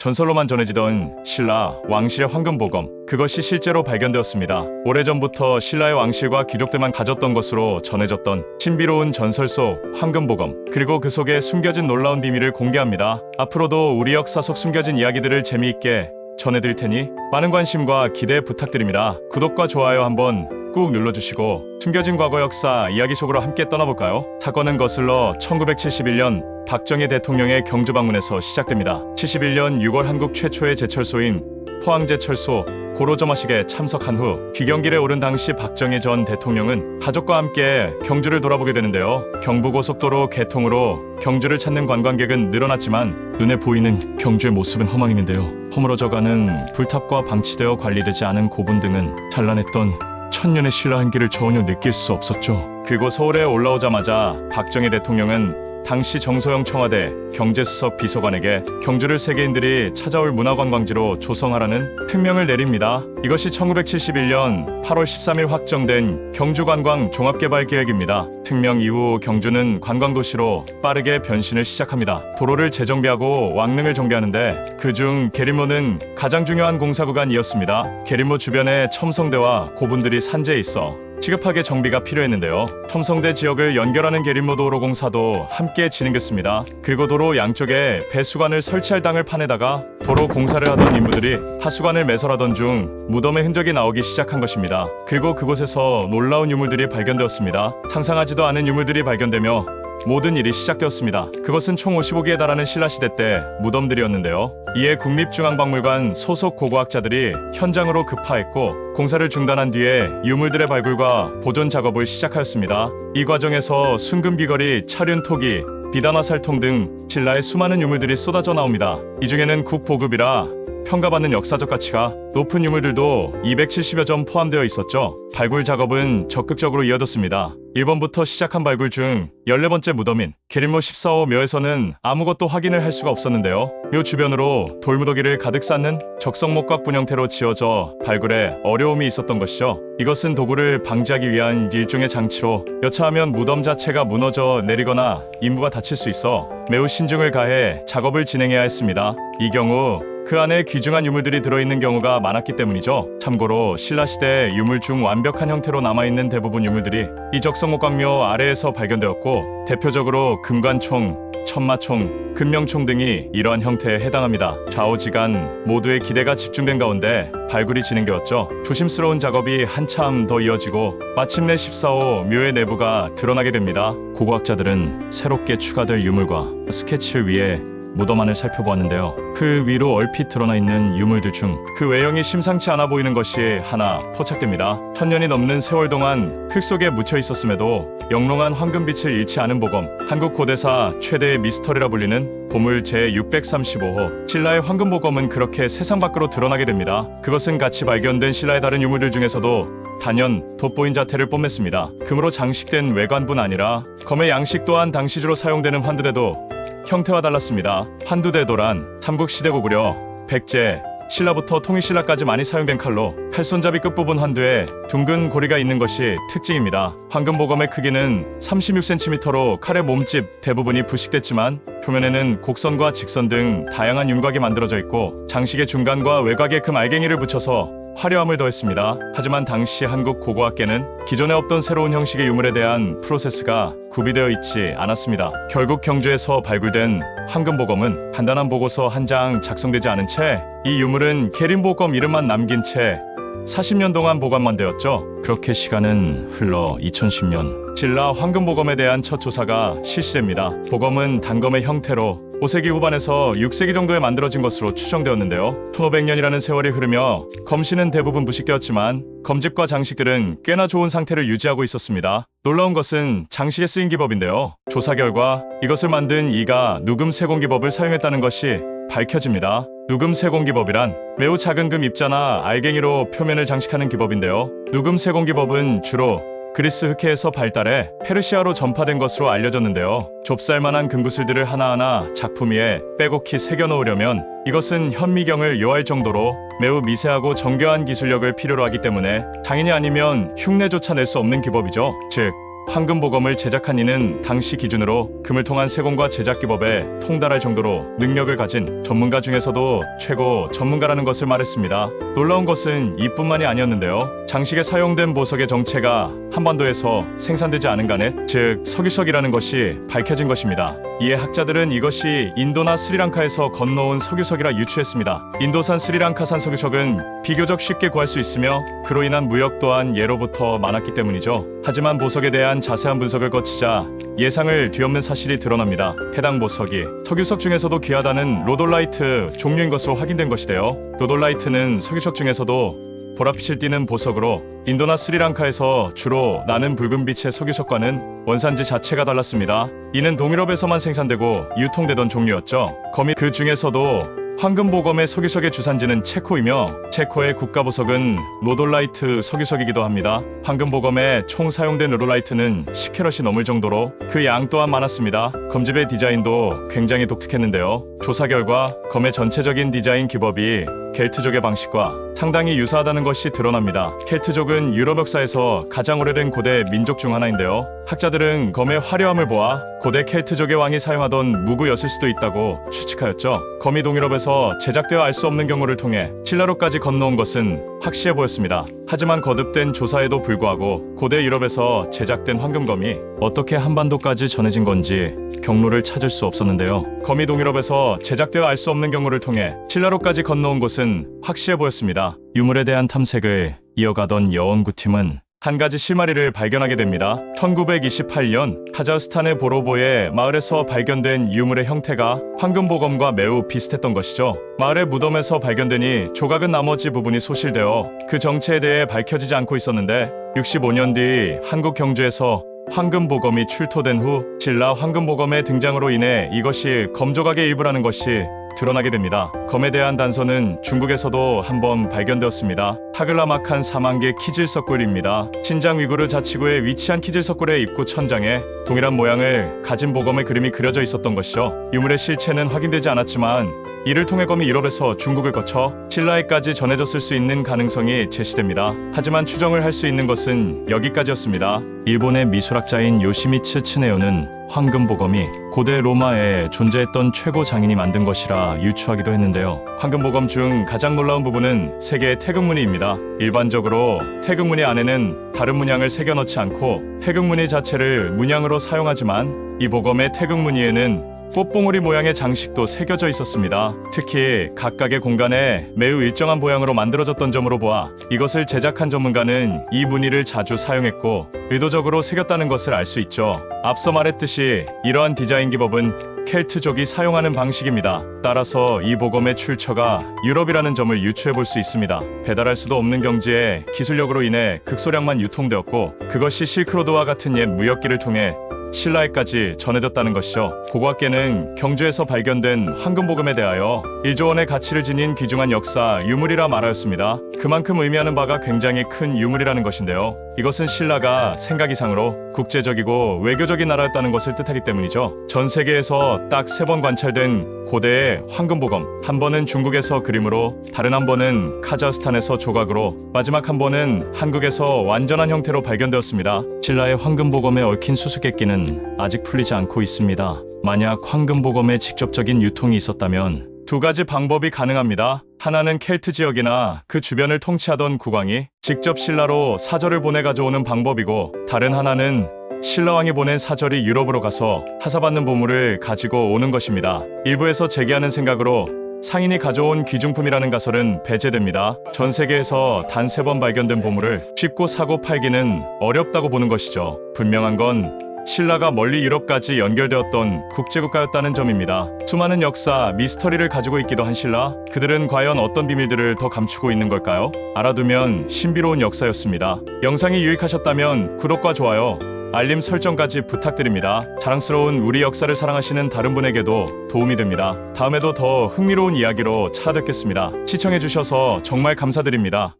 전설로만 전해지던 신라 왕실의 황금보검, 그것이 실제로 발견되었습니다. 오래전부터 신라의 왕실과 귀족들만 가졌던 것으로 전해졌던 신비로운 전설 속 황금보검, 그리고 그 속에 숨겨진 놀라운 비밀을 공개합니다. 앞으로도 우리 역사 속 숨겨진 이야기들을 재미있게 전해드릴 테니 많은 관심과 기대 부탁드립니다. 구독과 좋아요 한번 꾹 눌러주시고 숨겨진 과거 역사 이야기 속으로 함께 떠나볼까요? 사건은 거슬러 1971년 박정희 대통령의 경주 방문에서 시작됩니다. 71년 6월 한국 최초의 제철소인 포항제철소 고로점화식에 참석한 후 귀경길에 오른 당시 박정희 전 대통령은 가족과 함께 경주를 돌아보게 되는데요. 경부고속도로 개통으로 경주를 찾는 관광객은 늘어났지만 눈에 보이는 경주의 모습은 허망했는데요. 허물어져가는 불탑과 방치되어 관리되지 않은 고분 등은 찬란했던 천년의 신라 한기를 전혀 느낄 수 없었죠. 그리고 서울에 올라오자마자 박정희 대통령은 당시 정소영 청와대 경제수석 비서관에게 경주를 세계인들이 찾아올 문화관광지로 조성하라는 특명을 내립니다. 이것이 1971년 8월 13일 확정된 경주관광 종합개발계획입니다. 특명 이후 경주는 관광도시로 빠르게 변신을 시작합니다. 도로를 재정비하고 왕릉을 정비하는데 그중 계림로는 가장 중요한 공사구간이었습니다. 계림로 주변에 첨성대와 고분들이 산재해 있어 시급하게 정비가 필요했는데요. 첨성대 지역을 연결하는 계림로 도로 공사도 함께 진행됐습니다. 그리고 도로 양쪽에 배수관을 설치할 땅을 파내다가 도로 공사를 하던 인부들이 하수관을 매설하던 중 무덤의 흔적이 나오기 시작한 것입니다. 그리고 그곳에서 놀라운 유물들이 발견되었습니다. 상상하지도 않은 유물들이 발견되며 모든 일이 시작되었습니다. 그것은 총 55개에 달하는 신라시대 때 무덤들이었는데요. 이에 국립중앙박물관 소속 고고학자들이 현장으로 급파했고 공사를 중단한 뒤에 유물들의 발굴과 보존 작업을 시작하였습니다. 이 과정에서 순금 비거리, 차륜 토기, 비단화살통 등 신라의 수많은 유물들이 쏟아져 나옵니다. 이 중에는 국보급이라 평가받는 역사적 가치가 높은 유물들도 270여 점 포함되어 있었죠. 발굴 작업은 적극적으로 이어졌습니다. 1번부터 시작한 발굴 중 14번째 무덤인 계림로 14호 묘에서는 아무것도 확인을 할 수가 없었는데요. 묘 주변으로 돌무더기를 가득 쌓는 적성목각분 형태로 지어져 발굴에 어려움이 있었던 것이죠. 이것은 도구를 방지하기 위한 일종의 장치로 여차하면 무덤 자체가 무너져 내리거나 인부가 다칠 수 있어 매우 신중을 가해 작업을 진행해야 했습니다. 이 경우 그 안에 귀중한 유물들이 들어있는 경우가 많았기 때문이죠. 참고로 신라시대 유물 중 완벽한 형태로 남아있는 대부분 유물들이 이 적성목각묘 아래에서 발견되었고 대표적으로 금관총, 천마총, 금명총 등이 이러한 형태에 해당합니다. 좌우지간 모두의 기대가 집중된 가운데 발굴이 진행되었죠. 조심스러운 작업이 한참 더 이어지고 마침내 14호 묘의 내부가 드러나게 됩니다. 고고학자들은 새롭게 추가될 유물과 스케치를 위해 무덤 안을 살펴보았는데요. 그 위로 얼핏 드러나 있는 유물들 중 그 외형이 심상치 않아 보이는 것이 하나 포착됩니다. 1000년이 넘는 세월 동안 흙 속에 묻혀 있었음에도 영롱한 황금빛을 잃지 않은 보검, 한국 고대사 최대의 미스터리라 불리는 보물 제635호 신라의 황금보검은 그렇게 세상 밖으로 드러나게 됩니다. 그것은 같이 발견된 신라의 다른 유물들 중에서도 단연 돋보인 자태를 뽐냈습니다. 금으로 장식된 외관뿐 아니라 검의 양식 또한 당시주로 사용되는 환두대도 형태와 달랐습니다. 환두대도란 삼국시대 고구려, 백제, 신라부터 통일신라까지 많이 사용된 칼로 칼손잡이 끝부분 환두에 둥근 고리가 있는 것이 특징입니다. 황금보검의 크기는 36cm로 칼의 몸집 대부분이 부식됐지만 표면에는 곡선과 직선 등 다양한 윤곽이 만들어져 있고 장식의 중간과 외곽에 금 알갱이를 붙여서 화려함을 더했습니다. 하지만 당시 한국 고고학계는 기존에 없던 새로운 형식의 유물에 대한 프로세스가 구비되어 있지 않았습니다. 결국 경주에서 발굴된 황금보검은 간단한 보고서 한 장 작성되지 않은 채 이 유물은 계림보검 이름만 남긴 채 40년 동안 보관만 되었죠. 그렇게 시간은 흘러 2010년 신라 황금보검에 대한 첫 조사가 실시됩니다. 보검은 단검의 형태로 5세기 후반에서 6세기 정도에 만들어진 것으로 추정되었는데요. 1500년이라는 세월이 흐르며 검신은 대부분 부식되었지만 검집과 장식들은 꽤나 좋은 상태를 유지하고 있었습니다. 놀라운 것은 장식에 쓰인 기법인데요. 조사 결과 이것을 만든 이가 누금 세공기법을 사용했다는 것이 밝혀집니다. 누금 세공기법이란 매우 작은 금 입자나 알갱이로 표면을 장식하는 기법인데요. 누금 세공기법은 주로 그리스 흑해에서 발달해 페르시아로 전파된 것으로 알려졌는데요. 좁쌀만한 금구슬들을 하나하나 작품 위에 빼곡히 새겨 넣으려면 이것은 현미경을 요할 정도로 매우 미세하고 정교한 기술력을 필요로 하기 때문에 장인이 아니면 흉내조차 낼 수 없는 기법이죠. 즉 황금보검을 제작한 이는 당시 기준으로 금을 통한 세공과 제작 기법에 통달할 정도로 능력을 가진 전문가 중에서도 최고 전문가라는 것을 말했습니다. 놀라운 것은 이뿐만이 아니었는데요. 장식에 사용된 보석의 정체가 한반도에서 생산되지 않은 간에, 즉 석유석이라는 것이 밝혀진 것입니다. 이에 학자들은 이것이 인도나 스리랑카에서 건너온 석유석이라 유추했습니다. 인도산 스리랑카산 석유석은 비교적 쉽게 구할 수 있으며 그로 인한 무역 또한 예로부터 많았기 때문이죠. 하지만 보석에 대한 자세한 분석을 거치자 예상을 뒤엎는 사실이 드러납니다. 해당 보석이 석유석 중에서도 귀하다는 로돌라이트 종류인 것으로 확인된 것이데요. 로돌라이트는 석유석 중에서도 보랏빛을 띠는 보석으로 인도나 스리랑카에서 주로 나는 붉은빛의 석유석과는 원산지 자체가 달랐습니다. 이는 동유럽에서만 생산되고 유통되던 종류였죠. 거미 그 중에서도 황금보검의 석유석의 주산지는 체코이며 체코의 국가보석은 로돌라이트 석유석이기도 합니다. 황금보검에 총 사용된 로돌라이트는 10캐럿이 넘을 정도로 그 양 또한 많았습니다. 검집의 디자인도 굉장히 독특했는데요. 조사 결과 검의 전체적인 디자인 기법이 켈트족의 방식과 상당히 유사하다는 것이 드러납니다. 켈트족은 유럽 역사에서 가장 오래된 고대 민족 중 하나인데요. 학자들은 검의 화려함을 보아 고대 켈트족의 왕이 사용하던 무구였을 수도 있다고 추측하였죠. 검이 동유럽에서 제작되어 알 수 없는 경로를 통해 신라로까지 건너온 것은 확실해 보였습니다. 하지만 거듭된 조사에도 불구하고 고대 유럽에서 제작된 황금검이 어떻게 한반도까지 전해진 건지 경로를 찾을 수 없었는데요. 검이 동유럽에서 제작되어 알 수 없는 경로를 통해 신라로까지 건너온 곳은 확실해 보였습니다. 유물에 대한 탐색을 이어가던 여원구팀은 한 가지 실마리를 발견하게 됩니다. 1928년 카자흐스탄의 보로보의 마을에서 발견된 유물의 형태가 황금보검과 매우 비슷했던 것이죠. 마을의 무덤에서 발견되니 조각은 나머지 부분이 소실되어 그 정체에 대해 밝혀지지 않고 있었는데 65년 뒤 한국 경주에서 황금보검이 출토된 후 신라 황금보검의 등장으로 인해 이것이 검조각의 일부라는 것이 드러나게 됩니다. 검에 대한 단서는 중국에서도 한번 발견되었습니다. 타글라마칸 사만개 키질석굴입니다. 신장 위구르 자치구에 위치한 키질석굴의 입구 천장에 동일한 모양을 가진 보검의 그림이 그려져 있었던 것이죠. 유물의 실체는 확인되지 않았지만 이를 통해 검이 유럽에서 중국을 거쳐 신라에까지 전해졌을 수 있는 가능성이 제시됩니다. 하지만 추정을 할 수 있는 것은 여기까지였습니다. 일본의 미술학자인 요시미츠 츠네요는 황금보검이 고대 로마에 존재했던 최고 장인이 만든 것이라 유추하기도 했는데요. 황금보검 중 가장 놀라운 부분은 세 개의 태극무늬입니다. 일반적으로 태극무늬 안에는 다른 문양을 새겨 넣지 않고 태극무늬 자체를 문양으로 사용하지만 이 보검의 태극무늬에는 꽃봉오리 모양의 장식도 새겨져 있었습니다. 특히 각각의 공간에 매우 일정한 모양으로 만들어졌던 점으로 보아 이것을 제작한 전문가는 이 무늬를 자주 사용했고 의도적으로 새겼다는 것을 알 수 있죠. 앞서 말했듯이 이러한 디자인 기법은 켈트족이 사용하는 방식입니다. 따라서 이 보검의 출처가 유럽이라는 점을 유추해 볼 수 있습니다. 배달할 수도 없는 경지에 기술력으로 인해 극소량만 유통되었고 그것이 실크로드와 같은 옛 무역길을 통해 신라에까지 전해졌다는 것이죠. 고고학계는 경주에서 발견된 황금보검에 대하여 1조 원의 가치를 지닌 귀중한 역사 유물이라 말하였습니다. 그만큼 의미하는 바가 굉장히 큰 유물이라는 것인데요. 이것은 신라가 생각 이상으로 국제적이고 외교적인 나라였다는 것을 뜻하기 때문이죠. 전 세계에서 딱 3번 관찰된 고대의 황금보검, 한 번은 중국에서 그림으로, 다른 한 번은 카자흐스탄에서 조각으로, 마지막 한 번은 한국에서 완전한 형태로 발견되었습니다. 신라의 황금보검에 얽힌 수수께끼는 아직 풀리지 않고 있습니다. 만약 황금보검의 직접적인 유통이 있었다면 두 가지 방법이 가능합니다. 하나는 켈트 지역이나 그 주변을 통치하던 국왕이 직접 신라로 사절을 보내 가져오는 방법이고, 다른 하나는 신라왕이 보낸 사절이 유럽으로 가서 하사받는 보물을 가지고 오는 것입니다. 일부에서 제기하는 생각으로 상인이 가져온 귀중품이라는 가설은 배제됩니다. 전 세계에서 단 3번 발견된 보물을 쉽고 사고 팔기는 어렵다고 보는 것이죠. 분명한 건 신라가 멀리 유럽까지 연결되었던 국제국가였다는 점입니다. 수많은 역사, 미스터리를 가지고 있기도 한 신라, 그들은 과연 어떤 비밀들을 더 감추고 있는 걸까요? 알아두면 신비로운 역사였습니다. 영상이 유익하셨다면 구독과 좋아요, 알림 설정까지 부탁드립니다. 자랑스러운 우리 역사를 사랑하시는 다른 분에게도 도움이 됩니다. 다음에도 더 흥미로운 이야기로 찾아뵙겠습니다. 시청해주셔서 정말 감사드립니다.